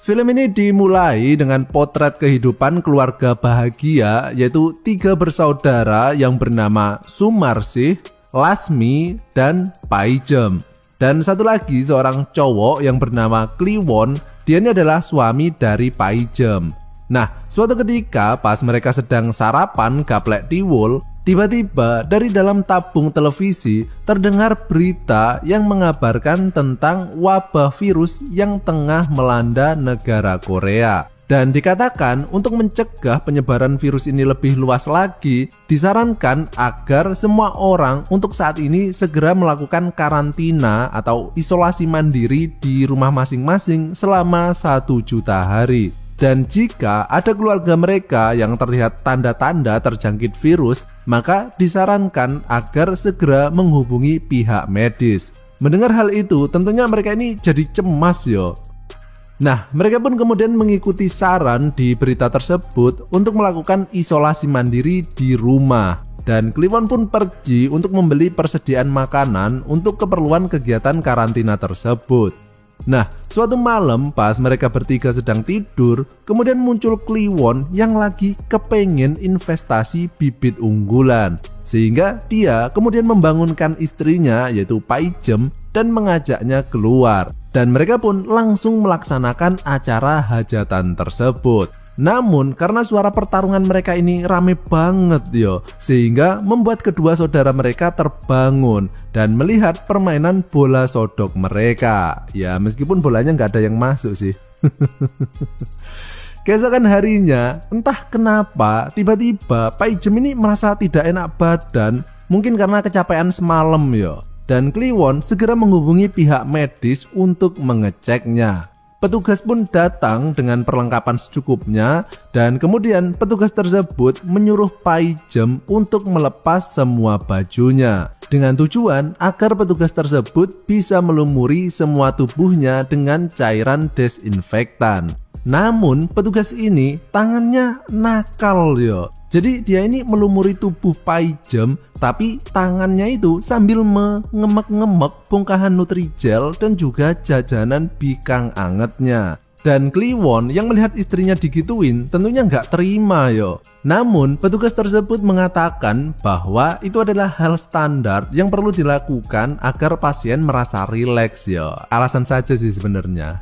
Film ini dimulai dengan potret kehidupan keluarga bahagia, yaitu 3 bersaudara yang bernama Sumarsih, Lasmi, dan Paijem. Dan satu lagi seorang cowok yang bernama Kliwon, dia ini adalah suami dari Paijem. Nah, suatu ketika pas mereka sedang sarapan gaplek tiwul, tiba-tiba dari dalam tabung televisi terdengar berita yang mengabarkan tentang wabah virus yang tengah melanda negara Korea. Dan dikatakan untuk mencegah penyebaran virus ini lebih luas lagi, disarankan agar semua orang untuk saat ini segera melakukan karantina atau isolasi mandiri di rumah masing-masing selama 1 juta hari. Dan jika ada keluarga mereka yang terlihat tanda-tanda terjangkit virus, maka disarankan agar segera menghubungi pihak medis. Mendengar hal itu, tentunya mereka ini jadi cemas yo. Nah, mereka pun kemudian mengikuti saran di berita tersebut untuk melakukan isolasi mandiri di rumah. Dan Kliwon pun pergi untuk membeli persediaan makanan untuk keperluan kegiatan karantina tersebut. Nah, suatu malam pas mereka bertiga sedang tidur, kemudian muncul Kliwon yang lagi kepengen investasi bibit unggulan. Sehingga dia kemudian membangunkan istrinya yaitu Paijem dan mengajaknya keluar. Dan mereka pun langsung melaksanakan acara hajatan tersebut. Namun karena suara pertarungan mereka ini rame banget yo, sehingga membuat kedua saudara mereka terbangun dan melihat permainan bola sodok mereka. Ya meskipun bolanya nggak ada yang masuk sih. Keesokan harinya, entah kenapa tiba-tiba Paijem ini merasa tidak enak badan, mungkin karena kecapean semalam yo. Dan Kliwon segera menghubungi pihak medis untuk mengeceknya. Petugas pun datang dengan perlengkapan secukupnya dan kemudian petugas tersebut menyuruh Paijem untuk melepas semua bajunya dengan tujuan agar petugas tersebut bisa melumuri semua tubuhnya dengan cairan desinfektan. Namun petugas ini tangannya nakal yo. Jadi dia ini melumuri tubuh Paijem, tapi tangannya itu sambil mengemek-ngemek bongkahan Nutrijel dan juga jajanan bikang angetnya. Dan Kliwon yang melihat istrinya digituin tentunya nggak terima yo. Namun petugas tersebut mengatakan bahwa itu adalah hal standar yang perlu dilakukan agar pasien merasa rileks yo. Alasan saja sih sebenarnya.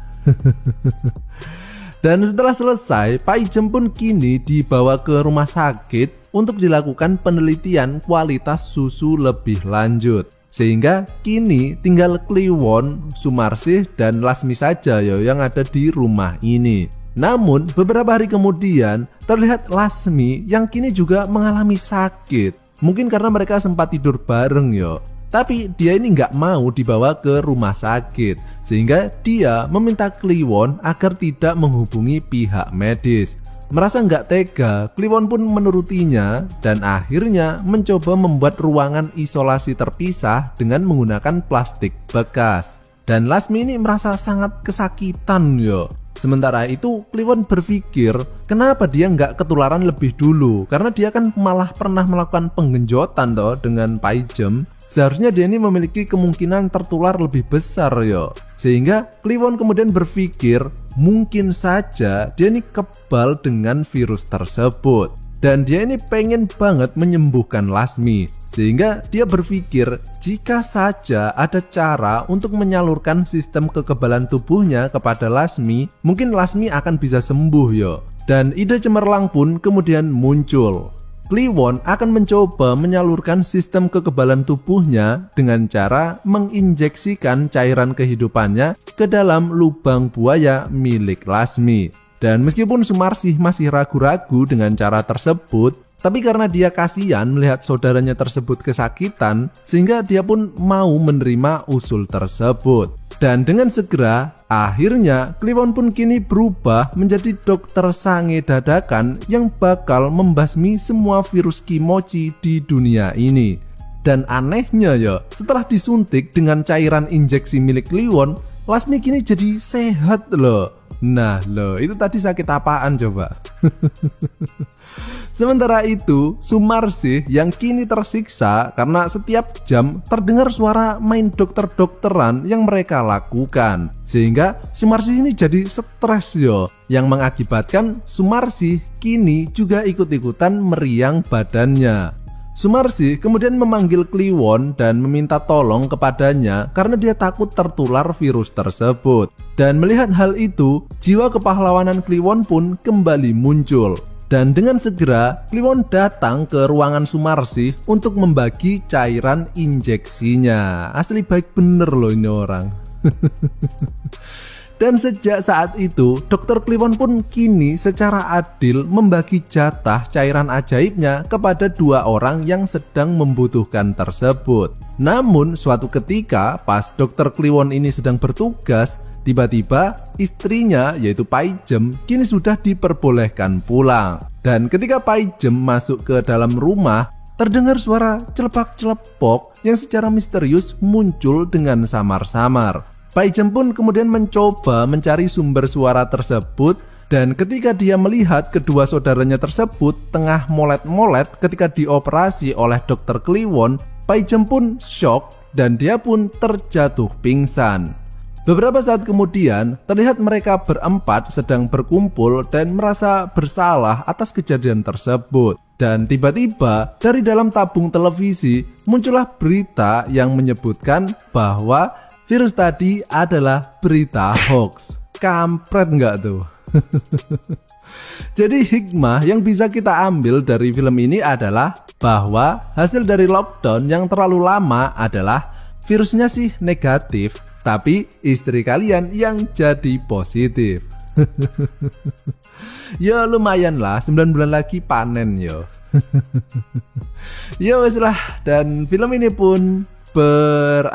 Dan setelah selesai, Paijem pun kini dibawa ke rumah sakit untuk dilakukan penelitian kualitas susu lebih lanjut. Sehingga kini tinggal Kliwon, Sumarsih, dan Lasmi saja yo yang ada di rumah ini. Namun beberapa hari kemudian terlihat Lasmi yang kini juga mengalami sakit. Mungkin karena mereka sempat tidur bareng yo. Tapi dia ini nggak mau dibawa ke rumah sakit, sehingga dia meminta Kliwon agar tidak menghubungi pihak medis. Merasa nggak tega, Kliwon pun menurutinya dan akhirnya mencoba membuat ruangan isolasi terpisah dengan menggunakan plastik bekas. Dan Lasmi ini merasa sangat kesakitan yo. Sementara itu Kliwon berpikir kenapa dia nggak ketularan lebih dulu, karena dia kan malah pernah melakukan penggenjotan toh dengan Paijem. Seharusnya dia ini memiliki kemungkinan tertular lebih besar yo. Sehingga Kliwon kemudian berpikir mungkin saja dia ini kebal dengan virus tersebut. Dan dia ini pengen banget menyembuhkan Lasmi. Sehingga dia berpikir jika saja ada cara untuk menyalurkan sistem kekebalan tubuhnya kepada Lasmi, mungkin Lasmi akan bisa sembuh yo. Dan ide cemerlang pun kemudian muncul. Kliwon akan mencoba menyalurkan sistem kekebalan tubuhnya dengan cara menginjeksikan cairan kehidupannya ke dalam lubang buaya milik Lasmi. Dan meskipun Sumarsih masih ragu-ragu dengan cara tersebut, tapi karena dia kasihan melihat saudaranya tersebut kesakitan, sehingga dia pun mau menerima usul tersebut. Dan dengan segera, akhirnya Kliwon pun kini berubah menjadi dokter sange dadakan yang bakal membasmi semua virus kimochi di dunia ini. Dan anehnya ya, setelah disuntik dengan cairan injeksi milik Kliwon, Lasmi kini jadi sehat loh. Nah loh, itu tadi sakit apaan coba? Sementara itu, Sumarsih yang kini tersiksa karena setiap jam terdengar suara main dokter-dokteran yang mereka lakukan. Sehingga Sumarsih ini jadi stres yo, yang mengakibatkan Sumarsih kini juga ikut-ikutan meriang badannya. Sumarsih kemudian memanggil Kliwon dan meminta tolong kepadanya karena dia takut tertular virus tersebut. Dan melihat hal itu, jiwa kepahlawanan Kliwon pun kembali muncul. Dan dengan segera, Kliwon datang ke ruangan Sumarsih untuk membagi cairan injeksinya. Asli baik bener loh ini orang. Dan sejak saat itu, Dr. Kliwon pun kini secara adil membagi jatah cairan ajaibnya kepada 2 orang yang sedang membutuhkan tersebut. Namun, suatu ketika pas Dr. Kliwon ini sedang bertugas, tiba-tiba istrinya yaitu Paijem kini sudah diperbolehkan pulang. Dan ketika Paijem masuk ke dalam rumah, terdengar suara celepak-celepok yang secara misterius muncul dengan samar-samar. Paijem pun kemudian mencoba mencari sumber suara tersebut, dan ketika dia melihat kedua saudaranya tersebut tengah molet-molet ketika dioperasi oleh Dr. Kliwon, Paijem pun shock dan dia pun terjatuh pingsan. Beberapa saat kemudian, terlihat mereka berempat sedang berkumpul dan merasa bersalah atas kejadian tersebut. Dan tiba-tiba dari dalam tabung televisi muncullah berita yang menyebutkan bahwa virus tadi adalah berita hoax. Kampret nggak tuh? Jadi hikmah yang bisa kita ambil dari film ini adalah bahwa hasil dari lockdown yang terlalu lama adalah virusnya sih negatif, tapi istri kalian yang jadi positif. Ya lumayan lah, 9 bulan lagi panen yo. Ya wes lah, dan film ini pun berakhir.